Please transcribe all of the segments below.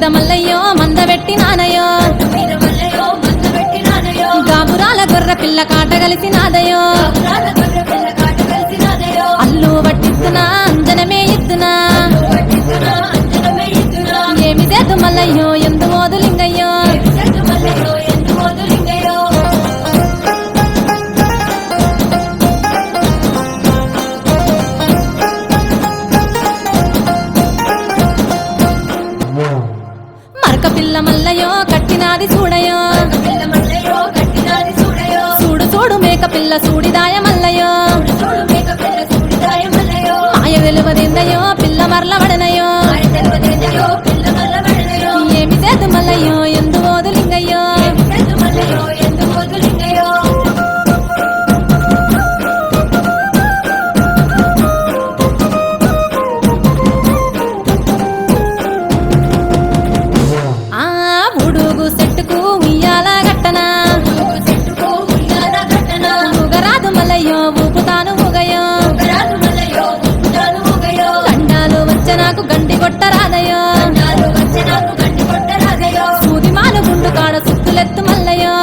మీద మల్లయ్యో మందబెట్టి నానయో గాబురాల గొర్ర పిల్ల కాట కలిసి నాదయో అల్లు పట్టిస్తున్నా అంజనమే ఇద్దునా ఏమి చేద్దు మల్లయ్యో ఎందు మోదులింగయ్యో మరక పిల్ల మల్లయ్యో కట్టినాది చూడయో చూడు చూడు మేక పిల్ల సూడిదాయ మల్లయ్యో మాయ వెలువదిందయో పిల్ల మరల వడనయో ఏమి చేదు మల్లయ్యో ఎందు మోదులింగయ్యో ఆ ఉడుగు చెట్టుకు ఉయ్యాల గట్టనా ఊగరాదు మల్లయ్యో ఊపుతాను ఊగయో గండాలు వచ్చే నాకు గండి కొట్టరాదయో సూది మాలు గుండు కాడ సుత్తులెత్తు మల్లయ్యో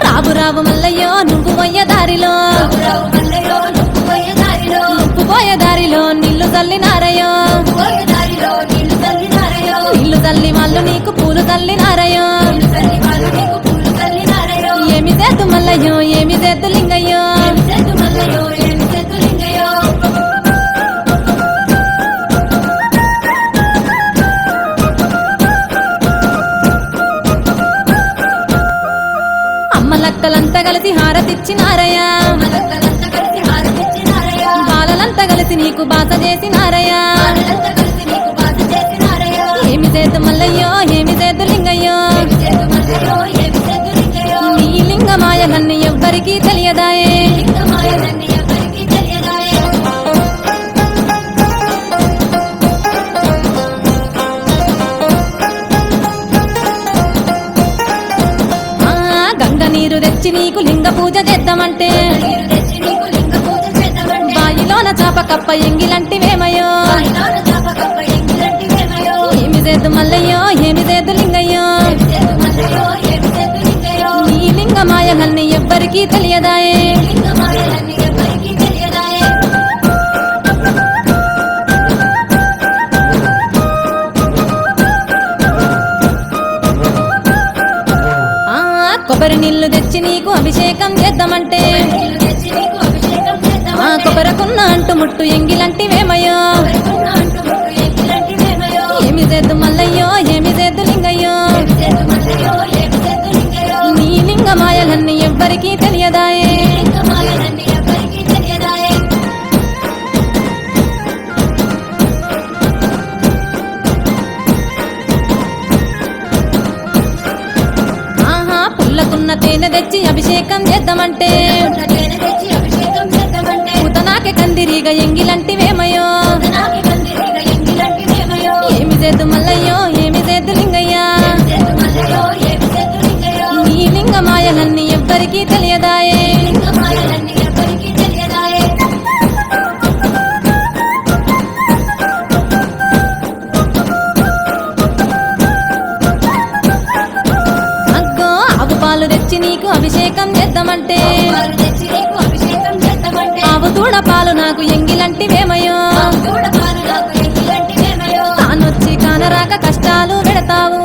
రావు రావు మల్లయ్యో నువ్వు పోయే దారిలో నువ్వు పోయే దారిలో నీళ్లు చల్లినారయో నీళ్లు చల్లి వాళ్ళు నీకు పూలు చల్లినారయో ఏమి చేద్దు మల్లయ్యో ఏమి చేద్దు లింగయ్యో అమ్మలక్కలంతా కలిసి హారతిచ్చినారయ్యా బాలలంతా కలిసి నీకు బాస చేసినారయ్యా ఏమి చేద్దు మల్లయ్యో ఏమి చేద్దు లింగయ్యో నీ లింగమాయ నన్ను ఎవ్వరికీ తెలియదాయే గంగ నీరు తెచ్చి నీకు లింగ పూజ చేద్దామంటే బాయిలోన చాప కప్ప ఎంగిలంటివేమయో ఏమి చేద్దు మల్లయ్యో ఏమి చేద్దు లింగయ్యో నీ లింగమాయ నన్ను ఎవ్వరికీ తెలియదాయే కొబ్బరి నీళ్లు తెచ్చి నీకు అభిషేకం చేద్దామంటే కొబ్బరకున్న అంటు ముట్టు ఎంగిలంటివేమయో ఏమి చేద్దు మల్లయ్యో ఏమి చేద్దు లింగయ్యో నీ లింగమాయలన్నీ ఎవ్వరికీ తెలియదాయే పుల్లకున్న తేనె తెచ్చి అభిషేకం చేద్దామంటే పూతనాకే కందిరిగా ఎంగిలంటివేమయో ఏమి చేద్దు మల్లయ్యో ఏమి చేద్దు లింగయ్యా నీ లింగమాయలన్నీ ఎవ్వరికీ తెలియదాయే పాలు తెచ్చి నీకు అభిషేకం చేద్దామంటే ఆవు దూడ పాలు నాకు ఎంగిలంటివేమయో తానొచ్చి కానరాక కష్టాలు పెడతావు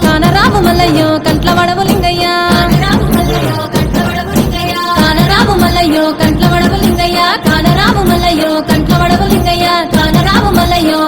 కానరావు మల్లయ్యో కంట్ల వడవు లింగయ్యా కానరావు మల్లయ్యో కంట్ల వడవు లింగయ్యా కానరావు మల్లయ్యో కంట్ల వడవు లింగయ్యా కానరావు మల్లయ్యో